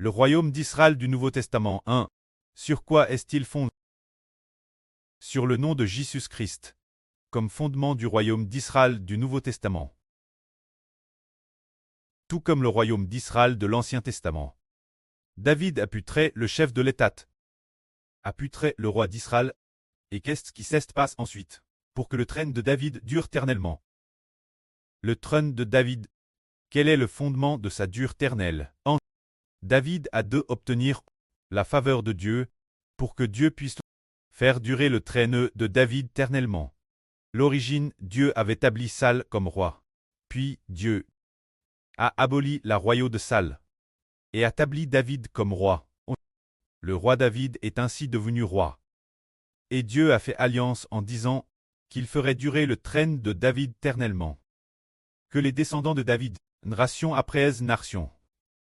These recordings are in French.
Le royaume d'Israël du Nouveau Testament 1. Sur quoi est-il fondé? Sur le nom de Jésus-Christ, comme fondement du royaume d'Israël du Nouveau Testament. Tout comme le royaume d'Israël de l'Ancien Testament. David appuierait le chef de l'État, appuierait le roi d'Israël, et qu'est-ce qui se passe ensuite, pour que le trône de David dure éternellement? Le trône de David, quel est le fondement de sa dure éternelle? David a de obtenir la faveur de Dieu, pour que Dieu puisse faire durer le trône de David éternellement. L'origine, Dieu avait établi Saül comme roi. Puis Dieu a aboli la royauté de Saül et établi David comme roi. Le roi David est ainsi devenu roi. Et Dieu a fait alliance en disant qu'il ferait durer le trône de David éternellement. Que les descendants de David, nation après nation,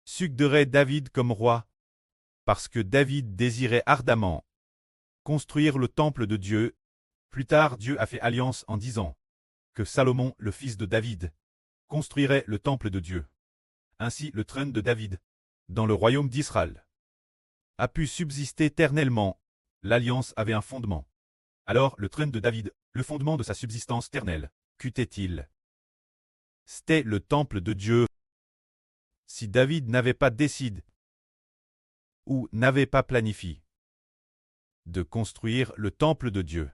succéderaient David comme roi, parce que David désirait ardemment construire le temple de Dieu. Plus tard, Dieu a fait alliance en disant que Salomon, le fils de David, construirait le temple de Dieu. Ainsi, le trône de David, dans le royaume d'Israël, a pu subsister éternellement. L'alliance avait un fondement. Alors, le trône de David, le fondement de sa subsistance éternelle, qu'était-il? C'était le temple de Dieu. Si David n'avait pas décidé ou n'avait pas planifié de construire le temple de Dieu,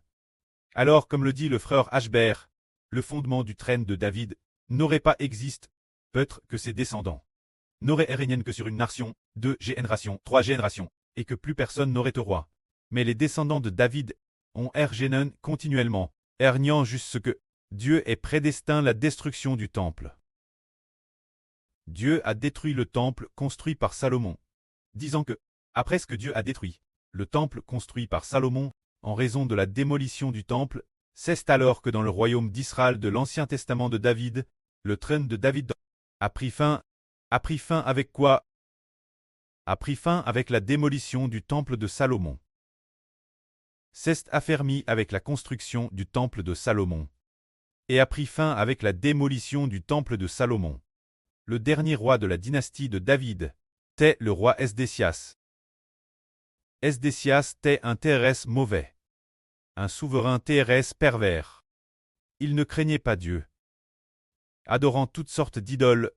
alors, comme le dit le frère Ashbert, le fondement du trône de David n'aurait pas existé, peut-être que ses descendants n'auraient régné que sur une nation, 2 générations, 3 générations, et que plus personne n'aurait de roi. Mais les descendants de David ont régné continuellement, régnant jusqu'à ce que Dieu ait prédestiné la destruction du temple. Dieu a détruit le temple construit par Salomon, disant que, après ce que Dieu a détruit, le temple construit par Salomon, en raison de la démolition du temple, c'est alors que dans le royaume d'Israël de l'Ancien Testament de David, le trône de David a pris fin. A pris fin avec quoi? A pris fin avec la démolition du temple de Salomon. C'est affermi avec la construction du temple de Salomon. Et a pris fin avec la démolition du temple de Salomon. Le dernier roi de la dynastie de David, était le roi Esdécias. Esdécias était un terrestre mauvais. Un souverain terrestre pervers. Il ne craignait pas Dieu, adorant toutes sortes d'idoles.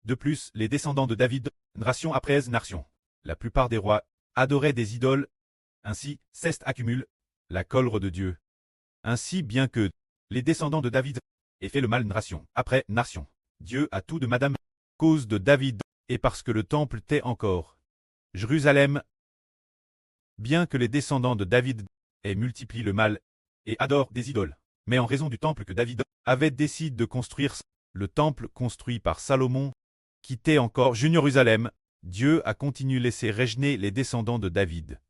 De plus, les descendants de David, nation après nation, la plupart des rois, adoraient des idoles. Ainsi, ceste accumule la colère de Dieu. Ainsi, bien que les descendants de David aient fait le mal nation après nation, Dieu a tout de madame, cause de David, et parce que le temple était encore Jérusalem. Bien que les descendants de David aient multiplié le mal et adorent des idoles, mais en raison du temple que David avait décidé de construire, le temple construit par Salomon, qui était encore Jérusalem, Dieu a continué à laisser régner les descendants de David.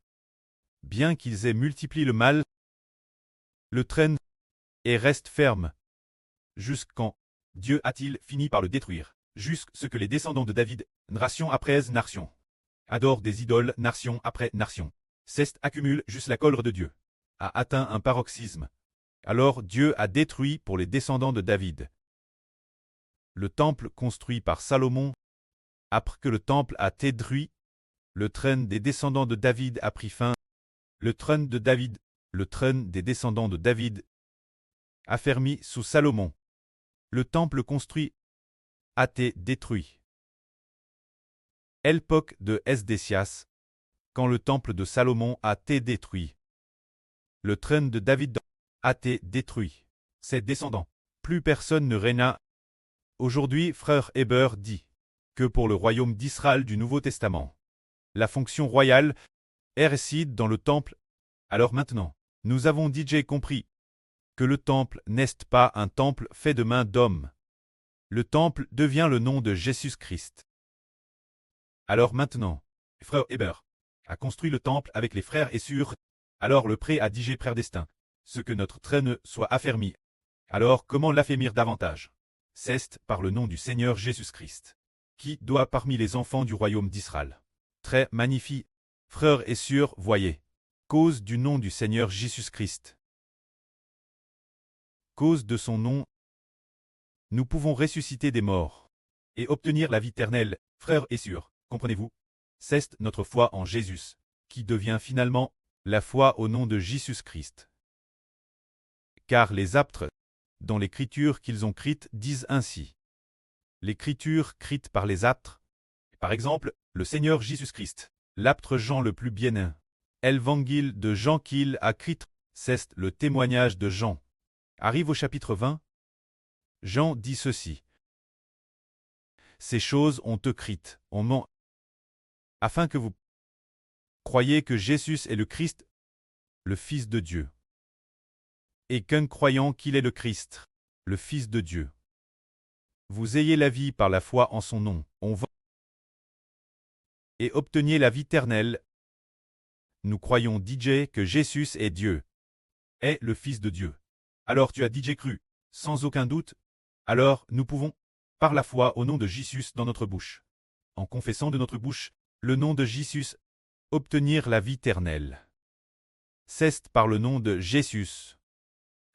Bien qu'ils aient multiplié le mal, le trône et reste ferme. Jusqu'quand Dieu a-t-il fini par le détruire, jusqu'à ce que les descendants de David, nation après nation, adorent des idoles nation après nation. Ceste accumule juste la colère de Dieu, a atteint un paroxysme. Alors Dieu a détruit pour les descendants de David le temple construit par Salomon. Après que le temple a été détruit, le trône des descendants de David a pris fin. Le trône de David, le trône des descendants de David, affermi sous Salomon. Le temple construit a été détruit. L'époque de Esdécias, quand le temple de Salomon a été détruit. Le trône de David a été détruit. Ses descendants, plus personne ne régna. Aujourd'hui, frère Héber dit que pour le royaume d'Israël du Nouveau Testament, la fonction royale réside dans le temple. Alors maintenant, nous avons déjà compris que le temple n'est pas un temple fait de mains d'hommes. Le temple devient le nom de Jésus-Christ. Alors maintenant, frère Héber a construit le temple avec les frères et sœurs. Alors le pré a dit prédestin, ce que notre trône soit affermi. Alors comment l'affermir davantage? C'est par le nom du Seigneur Jésus-Christ, qui doit parmi les enfants du royaume d'Israël. Très magnifique, frères et sœurs, voyez, cause du nom du Seigneur Jésus-Christ. Cause de son nom, nous pouvons ressusciter des morts et obtenir la vie éternelle, frères et sœurs, comprenez-vous? c'est notre foi en Jésus, qui devient finalement la foi au nom de Jésus-Christ. Car les apôtres, dans l'écriture qu'ils ont crite, disent ainsi. L'écriture crite par les apôtres, par exemple, le Seigneur Jésus-Christ, l'apôtre Jean le plus bien-aimé, l'évangile de Jean qu'il a crite, c'est le témoignage de Jean. Arrive au chapitre 20. Jean dit ceci. Ces choses ont écrites, on ment, afin que vous croyiez que Jésus est le Christ, le Fils de Dieu. Et qu'en croyant qu'il est le Christ, le Fils de Dieu, vous ayez la vie par la foi en son nom, on va et obteniez la vie éternelle. Nous croyons DJ que Jésus est Dieu, est le Fils de Dieu. Alors tu as DJ cru, sans aucun doute. Alors nous pouvons, par la foi au nom de Jésus dans notre bouche, en confessant de notre bouche le nom de Jésus, obtenir la vie éternelle. C'est par le nom de Jésus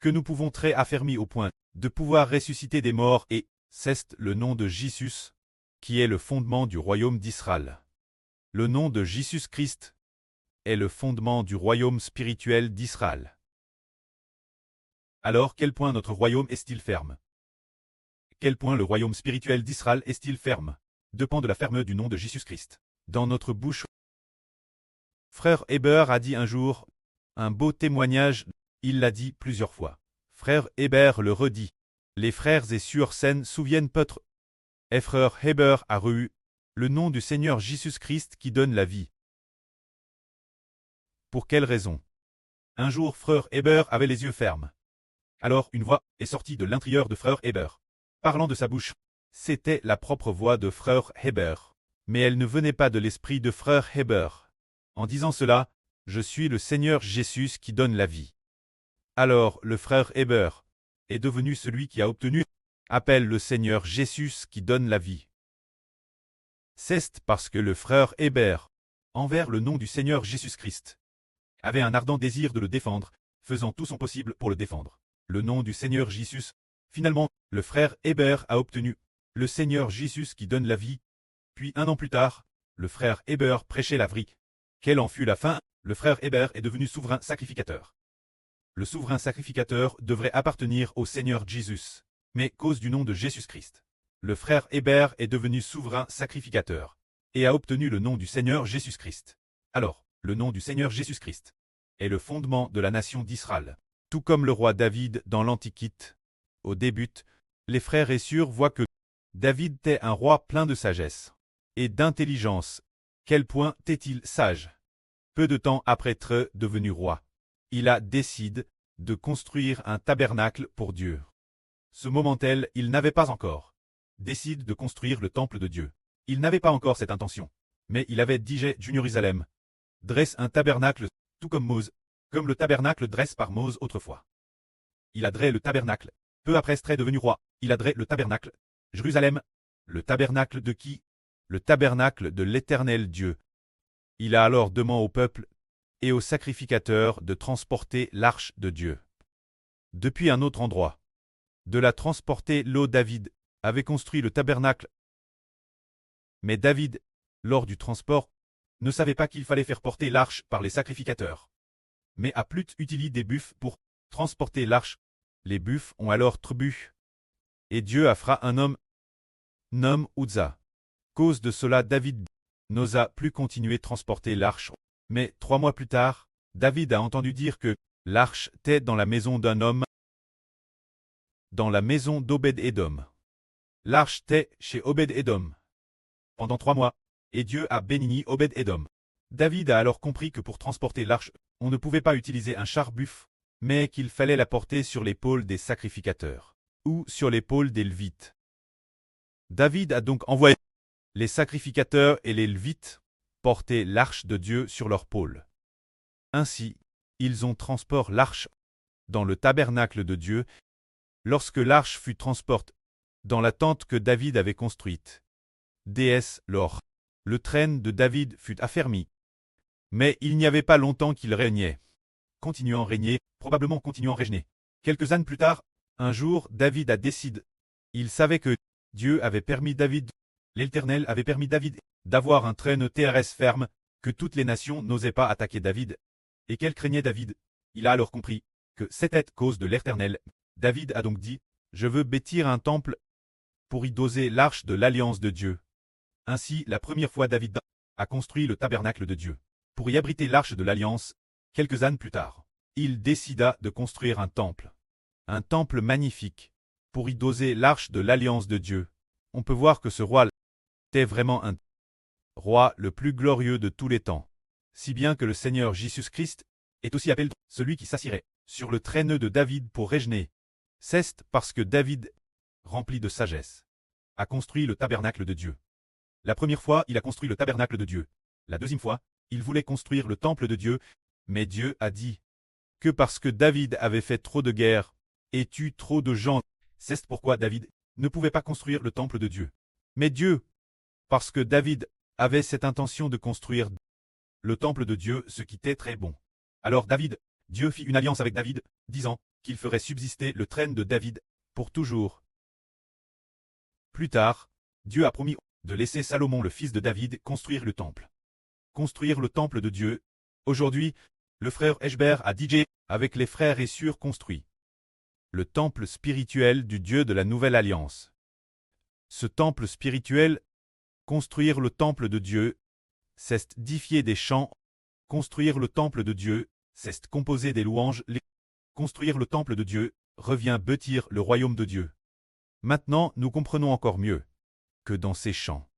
que nous pouvons être affermis au point de pouvoir ressusciter des morts et c'est le nom de Jésus qui est le fondement du royaume d'Israël. Le nom de Jésus-Christ est le fondement du royaume spirituel d'Israël. Alors quel point notre royaume est-il ferme? Quel point le royaume spirituel d'Israël est-il ferme? Dépend de la fermeté du nom de Jésus-Christ. Dans notre bouche. Frère Hébert a dit un jour, un beau témoignage, il l'a dit plusieurs fois. Frère Hébert le redit. Les frères et sœurs scène souviennent peut-être. Et frère Hébert a reçu le nom du Seigneur Jésus-Christ qui donne la vie. Pour quelle raison? Un jour frère Hébert avait les yeux fermes. Alors une voix est sortie de l'intérieur de frère Hébert. Parlant de sa bouche, c'était la propre voix de frère Hébert. Mais elle ne venait pas de l'esprit de frère Hébert. En disant cela, je suis le Seigneur Jésus qui donne la vie. Alors le frère Hébert est devenu celui qui a obtenu, appelle le Seigneur Jésus qui donne la vie. C'est parce que le frère Hébert, envers le nom du Seigneur Jésus-Christ, avait un ardent désir de le défendre, faisant tout son possible pour le défendre. Le nom du Seigneur Jésus. Finalement, le frère Hébert a obtenu le Seigneur Jésus qui donne la vie. Puis 1 an plus tard, le frère Hébert prêchait la vie. Quelle en fut la fin? Le frère Hébert est devenu souverain sacrificateur. Le souverain sacrificateur devrait appartenir au Seigneur Jésus, mais cause du nom de Jésus-Christ. Le frère Hébert est devenu souverain sacrificateur et a obtenu le nom du Seigneur Jésus-Christ. Alors, le nom du Seigneur Jésus-Christ est le fondement de la nation d'Israël. Tout comme le roi David dans l'Antiquité. Au début, les frères et sœurs voient que David était un roi plein de sagesse et d'intelligence. Quel point était-il sage? Peu de temps après être devenu roi, il a décidé de construire un tabernacle pour Dieu. Ce moment-là, il n'avait pas encore décidé de construire le temple de Dieu. Il n'avait pas encore cette intention. Mais il avait dit Jérusalem dresse un tabernacle, tout comme Mose, comme le tabernacle dresse par Mose autrefois. Il a dressé le tabernacle. Peu après être devenu roi, il a dressé le tabernacle. Jérusalem, le tabernacle de qui? Le tabernacle de l'Éternel Dieu. Il a alors demandé au peuple et aux sacrificateurs de transporter l'arche de Dieu. Depuis un autre endroit, de la transporter l'eau. David avait construit le tabernacle. Mais David, lors du transport, ne savait pas qu'il fallait faire porter l'arche par les sacrificateurs. Mais a plus utilisé des buffles pour transporter l'arche. Les buffles ont alors tribu. Et Dieu a fait un homme, nomme Uza. Cause de cela, David n'osa plus continuer transporter l'arche. Mais 3 mois plus tard, David a entendu dire que l'arche était dans la maison d'un homme, dans la maison d'Obed-Édom. L'arche était chez Obed-Édom. Pendant 3 mois, et Dieu a béni Obed-Édom. David a alors compris que pour transporter l'arche, on ne pouvait pas utiliser un char buffle, mais qu'il fallait la porter sur l'épaule des sacrificateurs, ou sur l'épaule des Lévites. David a donc envoyé les sacrificateurs et les Lévites porter l'arche de Dieu sur leur pôle. Ainsi, ils ont transporté l'arche dans le tabernacle de Dieu. Lorsque l'arche fut transportée dans la tente que David avait construite, déesse lors, le trône de David fut affermi. Mais il n'y avait pas longtemps qu'il régnait. Continuant à régner, probablement continuant à régner. Quelques années plus tard, un jour, David a décidé. Il savait que Dieu avait permis David l'Éternel avait permis David d'avoir un traîneau TRS ferme, que toutes les nations n'osaient pas attaquer David, et qu'elles craignaient David. Il a alors compris que c'était cause de l'Éternel. David a donc dit, « Je veux bâtir un temple pour y doser l'arche de l'alliance de Dieu. » Ainsi, la première fois David a construit le tabernacle de Dieu. Pour y abriter l'arche de l'alliance, quelques années plus tard, il décida de construire un temple. Un temple magnifique, pour y doser l'arche de l'alliance de Dieu. On peut voir que ce roi était vraiment un roi le plus glorieux de tous les temps. Si bien que le Seigneur Jésus-Christ est aussi appelé celui qui s'assirait sur le traîneau de David pour régner. C'est parce que David, rempli de sagesse, a construit le tabernacle de Dieu. La première fois, il a construit le tabernacle de Dieu. La deuxième fois, il voulait construire le temple de Dieu, mais Dieu a dit que parce que David avait fait trop de guerres et tué trop de gens, c'est pourquoi David ne pouvait pas construire le temple de Dieu. Mais Dieu, parce que David avait cette intention de construire le temple de Dieu, ce qui était très bon. Alors Dieu fit une alliance avec David, disant qu'il ferait subsister le trône de David pour toujours. Plus tard, Dieu a promis de laisser Salomon le fils de David construire le temple. Construire le temple de Dieu. Aujourd'hui, le frère Eshber a dit avec les frères et sœurs construit le temple spirituel du Dieu de la Nouvelle Alliance. Ce temple spirituel, construire le temple de Dieu, c'est édifier des chants. Construire le temple de Dieu, c'est composer des louanges. Construire le temple de Dieu revient bâtir le royaume de Dieu. Maintenant, nous comprenons encore mieux que dans ces chants,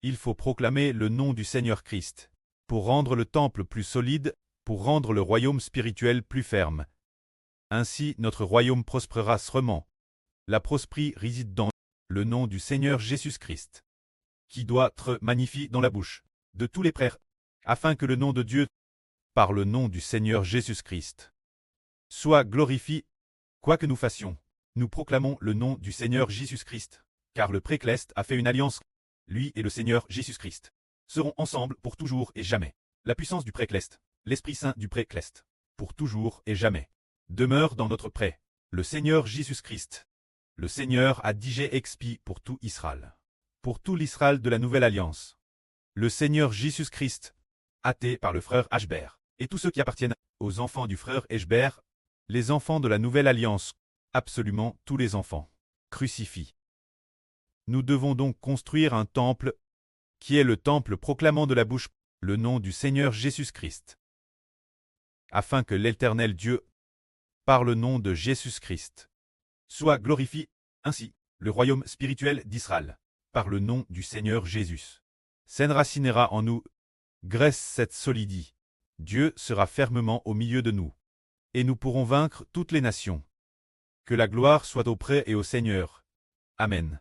il faut proclamer le nom du Seigneur Christ, pour rendre le temple plus solide, pour rendre le royaume spirituel plus ferme. Ainsi notre royaume prospérera sûrement. La prospérité réside dans le nom du Seigneur Jésus-Christ, qui doit être magnifié dans la bouche de tous les frères, afin que le nom de Dieu, par le nom du Seigneur Jésus-Christ, soit glorifié. Quoi que nous fassions, nous proclamons le nom du Seigneur Jésus-Christ, car le précleste a fait une alliance. Lui et le Seigneur Jésus-Christ seront ensemble pour toujours et jamais. La puissance du précleste, l'Esprit Saint du précleste, pour toujours et jamais, demeure dans notre pré. Le Seigneur Jésus-Christ. Le Seigneur a dit expie pour tout Israël. Pour tout l'Israël de la Nouvelle Alliance. Le Seigneur Jésus-Christ, athée par le frère Eshber, et tous ceux qui appartiennent aux enfants du frère Eshber, les enfants de la Nouvelle Alliance, absolument tous les enfants, crucifient. Nous devons donc construire un temple, qui est le temple proclamant de la bouche le nom du Seigneur Jésus-Christ, afin que l'Éternel Dieu, par le nom de Jésus-Christ, soit glorifié. Ainsi, le royaume spirituel d'Israël, par le nom du Seigneur Jésus, s'enracinera en nous. Grâce cette solidité, Dieu sera fermement au milieu de nous, et nous pourrons vaincre toutes les nations. Que la gloire soit auprès et au Seigneur. Amen.